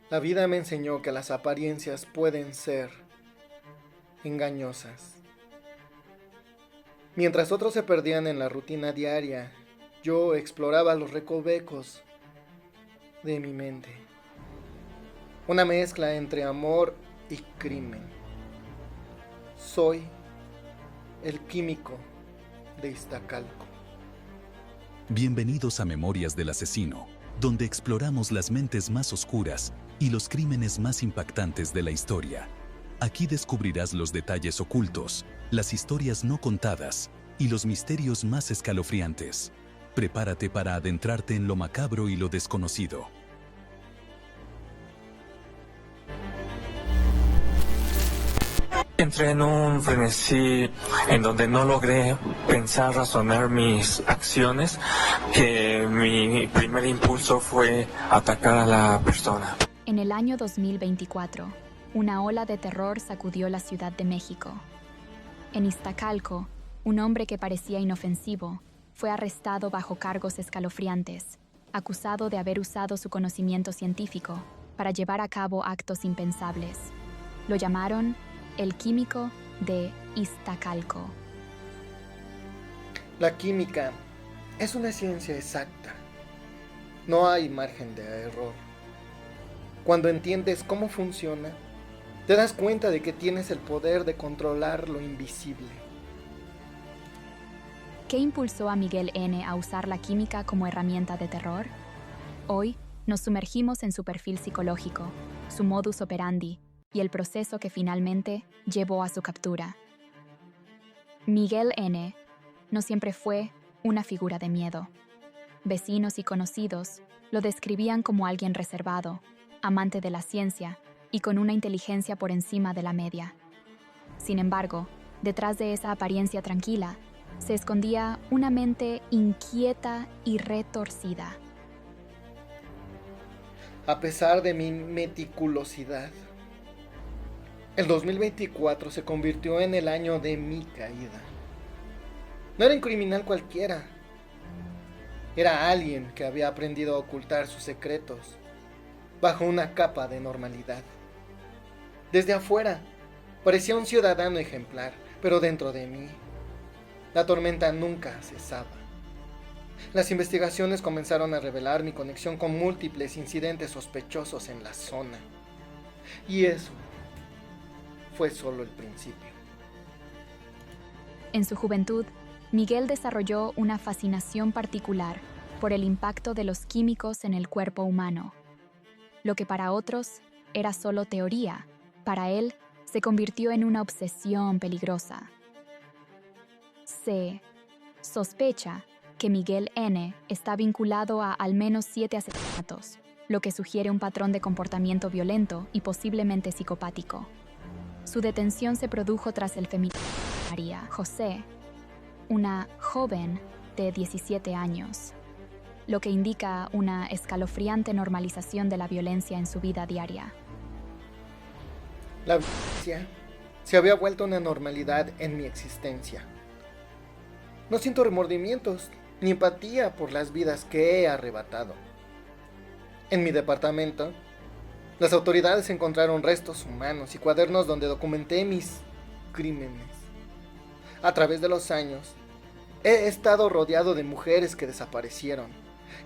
La vida me enseñó que las apariencias pueden ser engañosas. Mientras otros se perdían en la rutina diaria, yo exploraba los recovecos de mi mente. Una mezcla entre amor y crimen. Soy el químico de Iztacalco. Bienvenidos a Memorias del Asesino, donde exploramos las mentes más oscuras y los crímenes más impactantes de la historia. Aquí descubrirás los detalles ocultos, las historias no contadas y los misterios más escalofriantes. Prepárate para adentrarte en lo macabro y lo desconocido. Entré en un frenesí en donde no logré pensar, razonar mis acciones, que mi primer impulso fue atacar a la persona. En el año 2024, una ola de terror sacudió la Ciudad de México. En Iztacalco, un hombre que parecía inofensivo fue arrestado bajo cargos escalofriantes, acusado de haber usado su conocimiento científico para llevar a cabo actos impensables. Lo llamaron el químico de Iztacalco. La química es una ciencia exacta. No hay margen de error. Cuando entiendes cómo funciona, te das cuenta de que tienes el poder de controlar lo invisible. ¿Qué impulsó a Miguel N. a usar la química como herramienta de terror? Hoy nos sumergimos en su perfil psicológico, su modus operandi y el proceso que finalmente llevó a su captura. Miguel N. no siempre fue una figura de miedo. Vecinos y conocidos lo describían como alguien reservado, amante de la ciencia y con una inteligencia por encima de la media. Sin embargo, detrás de esa apariencia tranquila, se escondía una mente inquieta y retorcida. A pesar de mi meticulosidad, el 2024 se convirtió en el año de mi caída. No era un criminal cualquiera. Era alguien que había aprendido a ocultar sus secretos bajo una capa de normalidad. Desde afuera, parecía un ciudadano ejemplar, pero dentro de mí, la tormenta nunca cesaba. Las investigaciones comenzaron a revelar mi conexión con múltiples incidentes sospechosos en la zona. Y eso fue solo el principio. En su juventud, Miguel desarrolló una fascinación particular por el impacto de los químicos en el cuerpo humano. Lo que para otros era solo teoría, para él se convirtió en una obsesión peligrosa. Se sospecha que Miguel N. está vinculado a al menos 7 asesinatos, lo que sugiere un patrón de comportamiento violento y posiblemente psicopático. Su detención se produjo tras el femicidio de María José, una joven de 17 años, lo que indica una escalofriante normalización de la violencia en su vida diaria. La violencia se había vuelto una normalidad en mi existencia. No siento remordimientos ni empatía por las vidas que he arrebatado. En mi departamento, las autoridades encontraron restos humanos y cuadernos donde documenté mis crímenes. A través de los años, he estado rodeado de mujeres que desaparecieron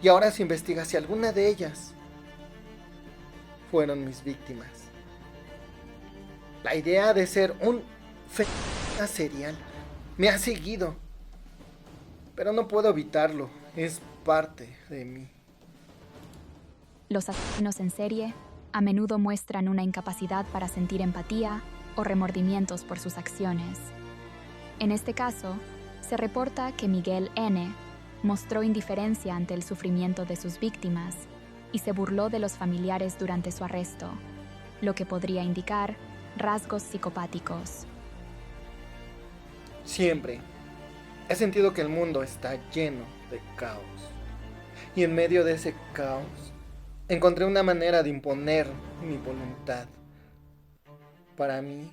y ahora se investiga si alguna de ellas fueron mis víctimas. La idea de ser un feminista serial me ha seguido, pero no puedo evitarlo, es parte de mí. Los asesinos en serie a menudo muestran una incapacidad para sentir empatía o remordimientos por sus acciones. En este caso, se reporta que Miguel N. mostró indiferencia ante el sufrimiento de sus víctimas y se burló de los familiares durante su arresto, lo que podría indicar rasgos psicopáticos. Siempre he sentido que el mundo está lleno de caos. Y en medio de ese caos, encontré una manera de imponer mi voluntad. Para mí,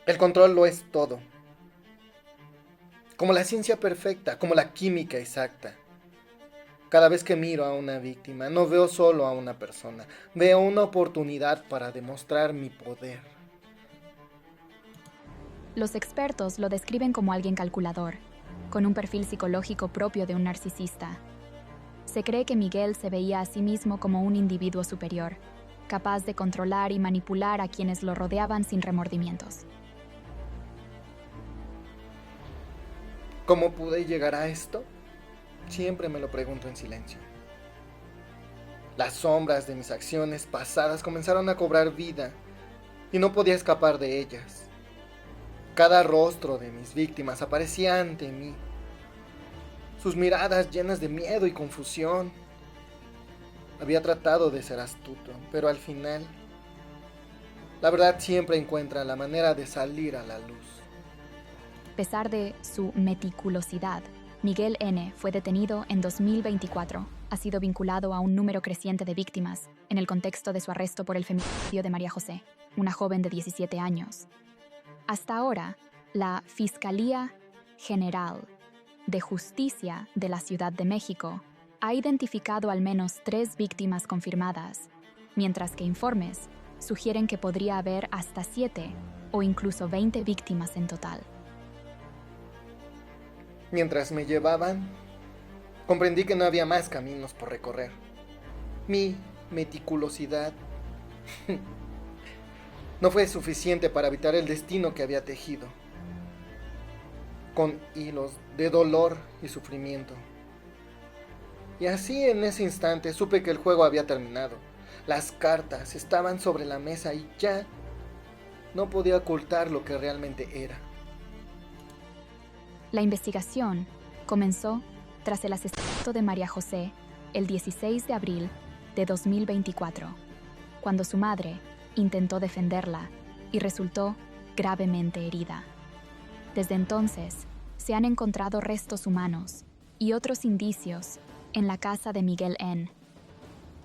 el control lo es todo. Como la ciencia perfecta, como la química exacta. Cada vez que miro a una víctima, no veo solo a una persona, veo una oportunidad para demostrar mi poder. Los expertos lo describen como alguien calculador, con un perfil psicológico propio de un narcisista. Se cree que Miguel se veía a sí mismo como un individuo superior, capaz de controlar y manipular a quienes lo rodeaban sin remordimientos. ¿Cómo pude llegar a esto? Siempre me lo pregunto en silencio. Las sombras de mis acciones pasadas comenzaron a cobrar vida y no podía escapar de ellas. Cada rostro de mis víctimas aparecía ante mí, sus miradas llenas de miedo y confusión. Había tratado de ser astuto, pero al final, la verdad siempre encuentra la manera de salir a la luz. A pesar de su meticulosidad, Miguel N. fue detenido en 2024. Ha sido vinculado a un número creciente de víctimas en el contexto de su arresto por el feminicidio de María José, una joven de 17 años. Hasta ahora, la Fiscalía General de Justicia de la Ciudad de México ha identificado al menos 3 víctimas confirmadas, mientras que informes sugieren que podría haber hasta 7 o incluso 20 víctimas en total. Mientras me llevaban, comprendí que no había más caminos por recorrer. Mi meticulosidad no fue suficiente para evitar el destino que había tejido, con hilos de dolor y sufrimiento. Y así en ese instante supe que el juego había terminado. Las cartas estaban sobre la mesa y ya no podía ocultar lo que realmente era. La investigación comenzó tras el asesinato de María José el 16 de abril de 2024, cuando su madre intentó defenderla y resultó gravemente herida. Desde entonces, se han encontrado restos humanos y otros indicios en la casa de Miguel N.,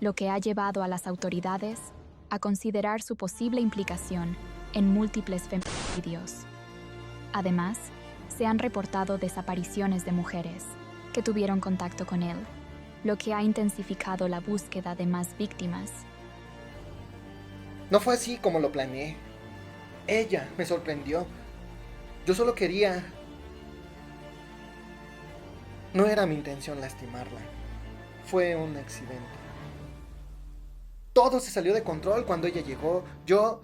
lo que ha llevado a las autoridades a considerar su posible implicación en múltiples feminicidios. Además, se han reportado desapariciones de mujeres que tuvieron contacto con él, lo que ha intensificado la búsqueda de más víctimas. No fue así como lo planeé. Ella me sorprendió. Yo solo quería... No era mi intención lastimarla. Fue un accidente. Todo se salió de control cuando ella llegó. Yo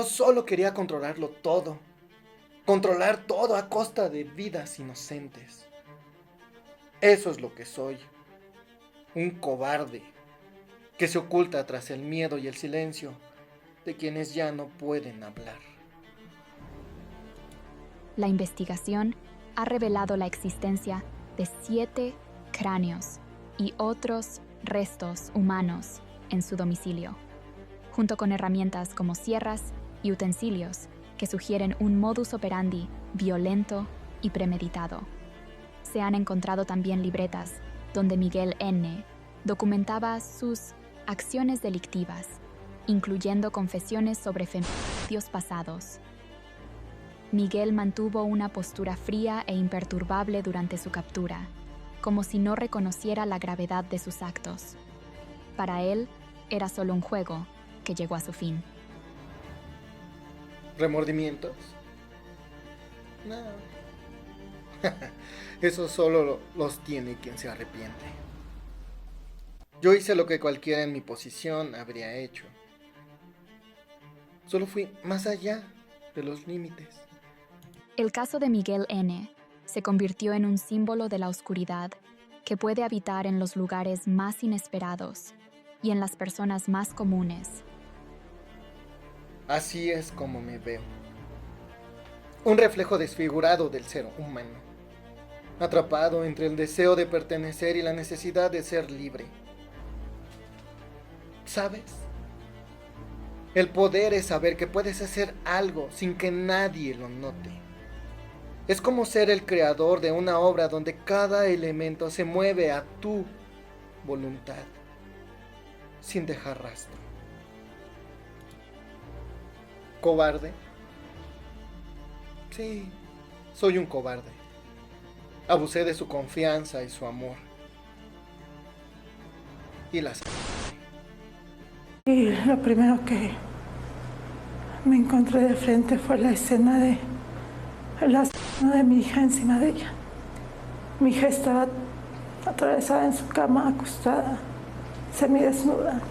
solo quería controlarlo todo. Controlar todo a costa de vidas inocentes. Eso es lo que soy. Un cobarde que se oculta tras el miedo y el silencio de quienes ya no pueden hablar. La investigación ha revelado la existencia de 7 cráneos y otros restos humanos en su domicilio, junto con herramientas como sierras y utensilios que sugieren un modus operandi violento y premeditado. Se han encontrado también libretas donde Miguel N. documentaba sus acciones delictivas, incluyendo confesiones sobre feminicidios pasados. Miguel mantuvo una postura fría e imperturbable durante su captura, como si no reconociera la gravedad de sus actos. Para él, era solo un juego que llegó a su fin. ¿Remordimientos? No. Eso solo los tiene quien se arrepiente. Yo hice lo que cualquiera en mi posición habría hecho. Solo fui más allá de los límites. El caso de Miguel N. se convirtió en un símbolo de la oscuridad que puede habitar en los lugares más inesperados y en las personas más comunes. Así es como me veo. Un reflejo desfigurado del ser humano, atrapado entre el deseo de pertenecer y la necesidad de ser libre. ¿Sabes? El poder es saber que puedes hacer algo sin que nadie lo note. Es como ser el creador de una obra donde cada elemento se mueve a tu voluntad, sin dejar rastro. ¿Cobarde? Sí, soy un cobarde. Abusé de su confianza y su amor. y las... Y lo primero que me encontré de frente fue la escena de mi hija encima de ella. Mi hija estaba atravesada en su cama, acostada, semidesnuda.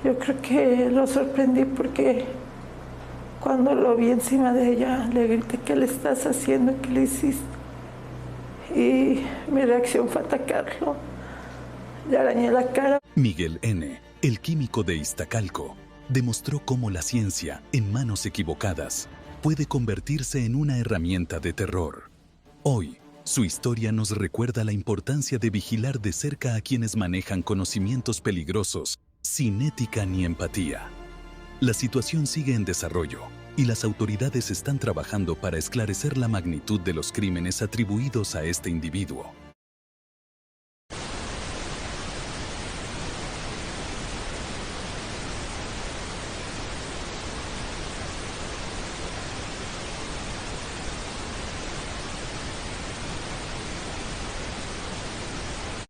Yo creo que lo sorprendí porque cuando lo vi encima de ella, le grité: ¿qué le estás haciendo? ¿Qué le hiciste? Y mi reacción fue atacarlo. Le arañé la cara. Miguel N., el químico de Iztacalco, demostró cómo la ciencia, en manos equivocadas, puede convertirse en una herramienta de terror. Hoy, su historia nos recuerda la importancia de vigilar de cerca a quienes manejan conocimientos peligrosos, sin ética ni empatía. La situación sigue en desarrollo y las autoridades están trabajando para esclarecer la magnitud de los crímenes atribuidos a este individuo.